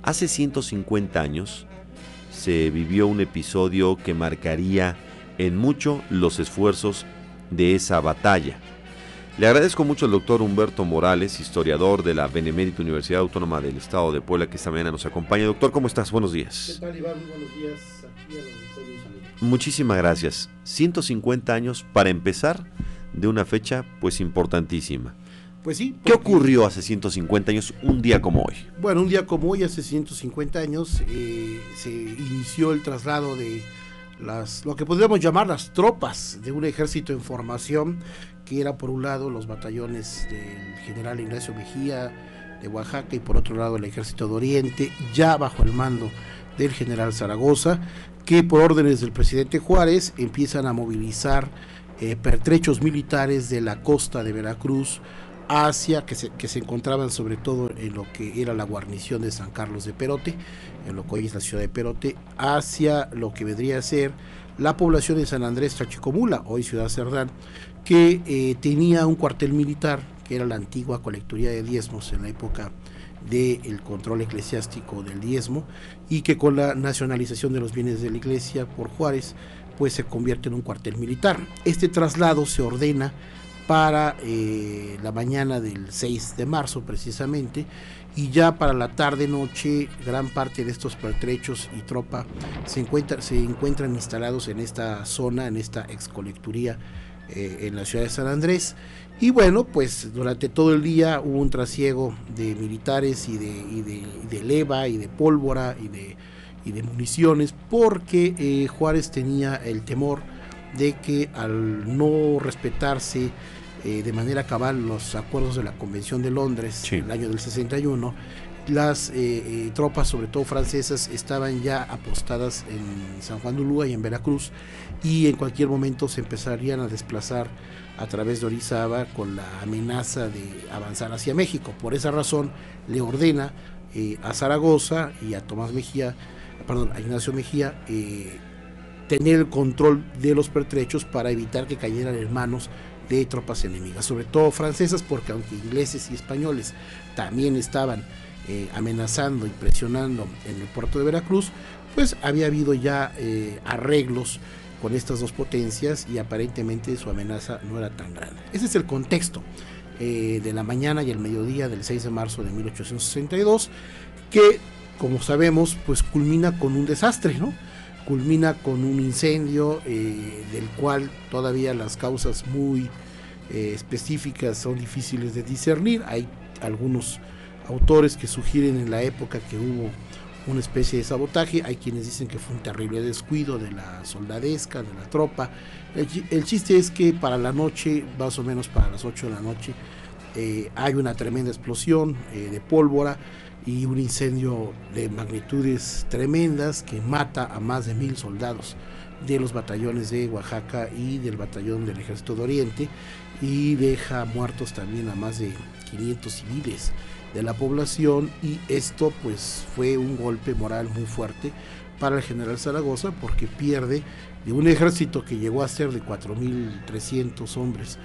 Hace 150 años se vivió un episodio que marcaría en mucho los esfuerzos de esa batalla. Le agradezco mucho al doctor Humberto Morales, historiador de la Benemérita Universidad Autónoma del Estado de Puebla, que esta mañana nos acompaña. Doctor, ¿cómo estás? Buenos días. ¿Qué tal, Iván? Muy buenos días. Aquí a los auditores, saludos. Muchísimas gracias. 150 años para empezar de una fecha pues importantísima. Pues sí. ¿Qué ocurrió hace 150 años, un día como hoy? Bueno, un día como hoy, hace 150 años, se inició el traslado de lo que podríamos llamar las tropas de un ejército en formación, que era por un lado los batallones del general Ignacio Mejía de Oaxaca y por otro lado el ejército de Oriente, ya bajo el mando del general Zaragoza, que por órdenes del presidente Juárez empiezan a movilizar pertrechos militares de la costa de Veracruz hacia, que se encontraban sobre todo en lo que era la guarnición de San Carlos de Perote, en lo que hoy es la ciudad de Perote, hacia lo que vendría a ser la población de San Andrés Chachicomula, hoy Ciudad Cerdán, que tenía un cuartel militar, que era la antigua colecturía de diezmos en la época del control eclesiástico del diezmo, y que con la nacionalización de los bienes de la iglesia por Juárez, pues se convierte en un cuartel militar. Este traslado se ordena para la mañana del 6 de marzo precisamente, y ya para la tarde-noche gran parte de estos pertrechos y tropa se encuentran instalados en esta zona, en esta excolecturía en la ciudad de San Andrés. Y bueno, pues durante todo el día hubo un trasiego de militares y de leva y de pólvora y de municiones, porque Juárez tenía el temor de que al no respetarse de manera cabal los acuerdos de la Convención de Londres, sí, en el año del 61, las tropas, sobre todo francesas, estaban ya apostadas en San Juan de Ulúa y en Veracruz, y en cualquier momento se empezarían a desplazar a través de Orizaba con la amenaza de avanzar hacia México. Por esa razón le ordena a Zaragoza y a Ignacio Mejía tener el control de los pertrechos para evitar que cayeran en manos de tropas enemigas, sobre todo francesas, porque aunque ingleses y españoles también estaban amenazando y presionando en el puerto de Veracruz, pues había habido ya arreglos con estas dos potencias y aparentemente su amenaza no era tan grande. Ese es el contexto de la mañana y el mediodía del 6 de marzo de 1862, que, como sabemos, pues culmina con un desastre, ¿no? Culmina con un incendio del cual todavía las causas muy específicas son difíciles de discernir. Hay algunos autores que sugieren en la época que hubo una especie de sabotaje, hay quienes dicen que fue un terrible descuido de la soldadesca, de la tropa. El chiste es que para la noche, más o menos para las 8 de la noche, hay una tremenda explosión de pólvora y un incendio de magnitudes tremendas que mata a más de 1000 soldados de los batallones de Oaxaca y del batallón del Ejército de Oriente, y deja muertos también a más de 500 civiles de la población. Y esto pues fue un golpe moral muy fuerte para el general Zaragoza, porque pierde de un ejército que llegó a ser de 4300 hombres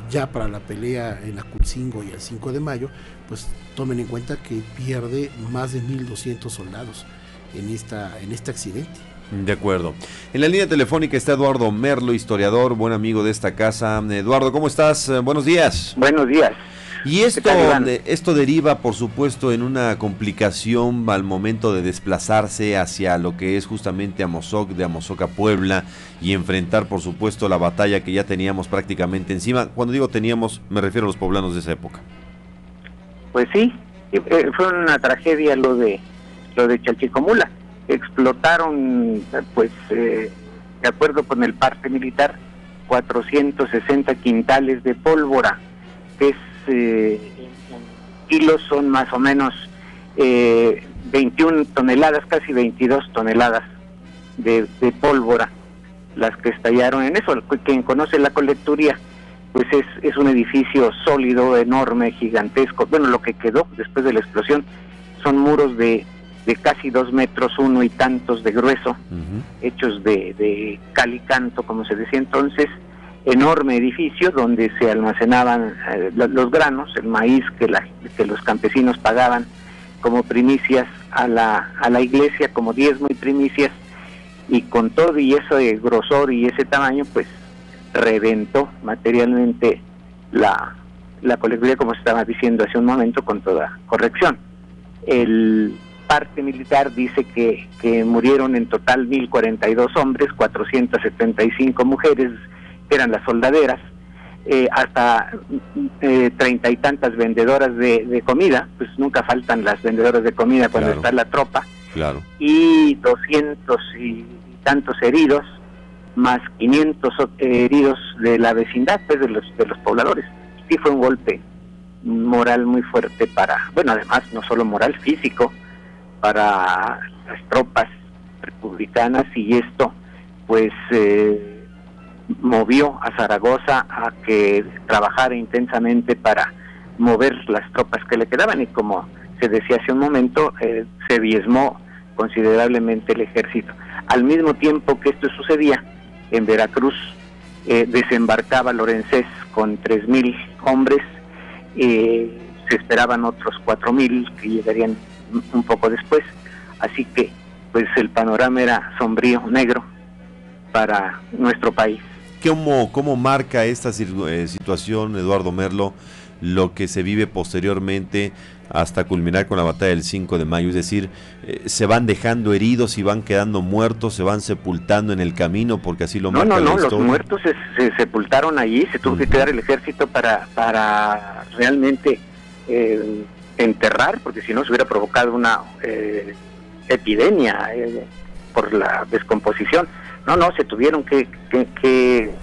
ya para la pelea en Aculcingo y el 5 de mayo, pues tomen en cuenta que pierde más de 1200 soldados en este accidente. De acuerdo. En la línea telefónica está Eduardo Merlo, historiador, buen amigo de esta casa. Eduardo, ¿cómo estás? Buenos días. Buenos días. Y esto deriva, por supuesto, en una complicación al momento de desplazarse hacia lo que es justamente Amozoc, de Amozoc a Puebla, y enfrentar, por supuesto, la batalla que ya teníamos prácticamente encima. Cuando digo teníamos, me refiero a los poblanos de esa época. Pues sí, fue una tragedia lo de Chalchicomula. Explotaron, pues, de acuerdo con el parte militar, 460 quintales de pólvora, que es en kilos son más o menos 21 toneladas, casi 22 toneladas de pólvora las que estallaron en eso. Quien conoce la colecturía, pues es un edificio sólido, enorme, gigantesco. Bueno, lo que quedó después de la explosión son muros de casi 2 metros, 1 y tantos de grueso, hechos de cal y canto, como se decía entonces. Enorme edificio donde se almacenaban los granos, el maíz que los campesinos pagaban como primicias a la iglesia, como diezmo y primicias, y con todo y ese grosor y ese tamaño, pues reventó materialmente la colecturía, como estaba diciendo hace un momento, con toda corrección. El parte militar dice que murieron en total 1.042 hombres, 475 mujeres, que eran las soldaderas, hasta 30 y tantas vendedoras de comida, pues nunca faltan las vendedoras de comida cuando Claro. está la tropa, Claro. y 200 y tantos heridos, más 500 heridos de la vecindad, pues de los pobladores. Sí fue un golpe moral muy fuerte para, bueno, además no solo moral, físico, para las tropas republicanas, y esto pues movió a Zaragoza a que trabajara intensamente para mover las tropas que le quedaban, y como se decía hace un momento, se diezmó considerablemente el ejército. Al mismo tiempo que esto sucedía, en Veracruz desembarcaba Lorenzés con 3.000 hombres, se esperaban otros 4.000 que llegarían un poco después, así que pues el panorama era sombrío, negro para nuestro país. ¿Cómo marca esta situación, Eduardo Merlo, lo que se vive posteriormente hasta culminar con la batalla del 5 de mayo? Es decir, se van dejando heridos y van quedando muertos, se van sepultando en el camino, porque así lo marca la historia. Los muertos se sepultaron allí, se tuvo que quedar el ejército para realmente enterrar, porque si no se hubiera provocado una epidemia por la descomposición. No, se tuvieron que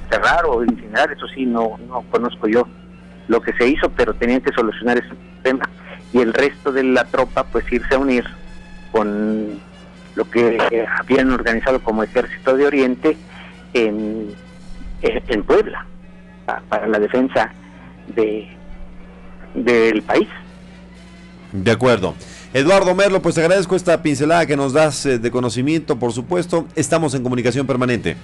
cerrar o incinerar, eso sí, no conozco yo lo que se hizo, pero tenían que solucionar ese tema, y el resto de la tropa pues irse a unir con lo que habían organizado como Ejército de Oriente en Puebla, para la defensa del país. De acuerdo. Eduardo Merlo, pues agradezco esta pincelada que nos das de conocimiento, por supuesto. Estamos en comunicación permanente.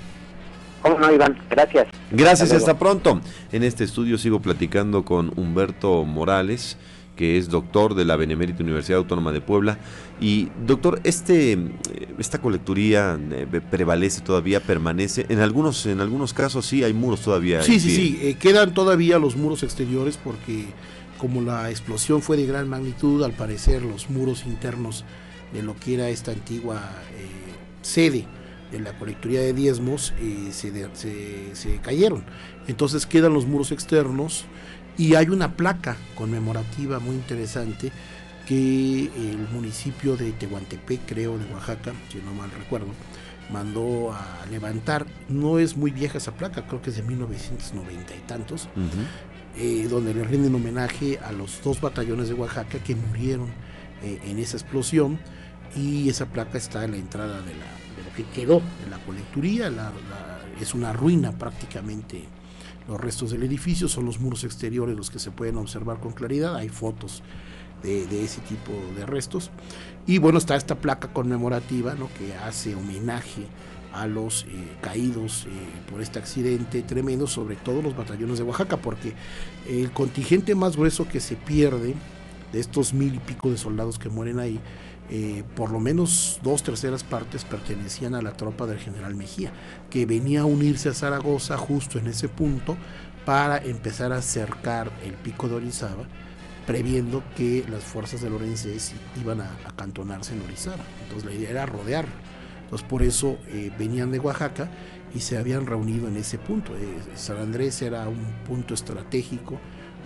¿Cómo no, Iván? Gracias. Gracias, hasta pronto. En este estudio sigo platicando con Humberto Morales, que es doctor de la Benemérita Universidad Autónoma de Puebla. Y doctor, esta colecturía prevalece todavía, permanece. En algunos casos sí hay muros todavía. Sí, quedan todavía los muros exteriores, porque como la explosión fue de gran magnitud, al parecer los muros internos de lo que era esta antigua sede de la colecturía de diezmos se cayeron. Entonces quedan los muros externos, y hay una placa conmemorativa muy interesante que el municipio de Tehuantepec, creo, de Oaxaca, si no mal recuerdo, mandó a levantar. No es muy vieja esa placa, creo que es de 1990 y tantos, donde le rinden homenaje a los 2 batallones de Oaxaca que murieron en esa explosión, y esa placa está en la entrada de lo que quedó de la colecturía. Es una ruina prácticamente. Los restos del edificio son los muros exteriores los que se pueden observar con claridad. Hay fotos de ese tipo de restos, y bueno, está esta placa conmemorativa, ¿no?, que hace homenaje a los caídos por este accidente tremendo, sobre todo los batallones de Oaxaca, porque el contingente más grueso que se pierde de estos 1,000 y pico de soldados que mueren ahí, por lo menos 2/3 partes pertenecían a la tropa del general Mejía, que venía a unirse a Zaragoza justo en ese punto para empezar a cercar el pico de Orizaba, previendo que las fuerzas de Lorenzés iban a acantonarse en Orizaba. Entonces la idea era rodear. Entonces por eso venían de Oaxaca y se habían reunido en ese punto. San Andrés era un punto estratégico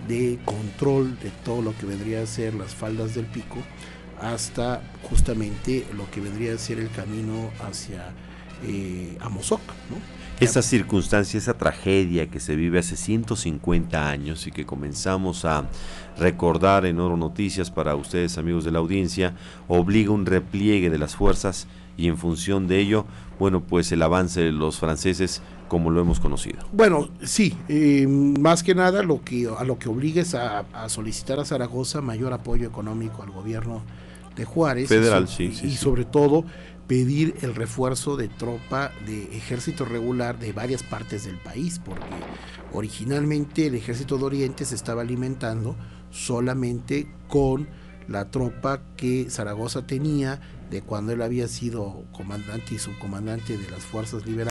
de control de todo lo que vendría a ser las faldas del pico, hasta justamente lo que vendría a ser el camino hacia Amozoc, ¿no? Esa circunstancia, esa tragedia que se vive hace 150 años y que comenzamos a recordar en Oro Noticias para ustedes, amigos de la audiencia, obliga un repliegue de las fuerzas, y en función de ello, bueno, pues el avance de los franceses como lo hemos conocido. Bueno, sí, más que nada a lo que obliga es a solicitar a Zaragoza mayor apoyo económico al gobierno de Juárez federal, y sobre todo pedir el refuerzo de tropa de ejército regular de varias partes del país, porque originalmente el ejército de Oriente se estaba alimentando solamente con la tropa que Zaragoza tenía de cuando él había sido comandante y subcomandante de las fuerzas liberales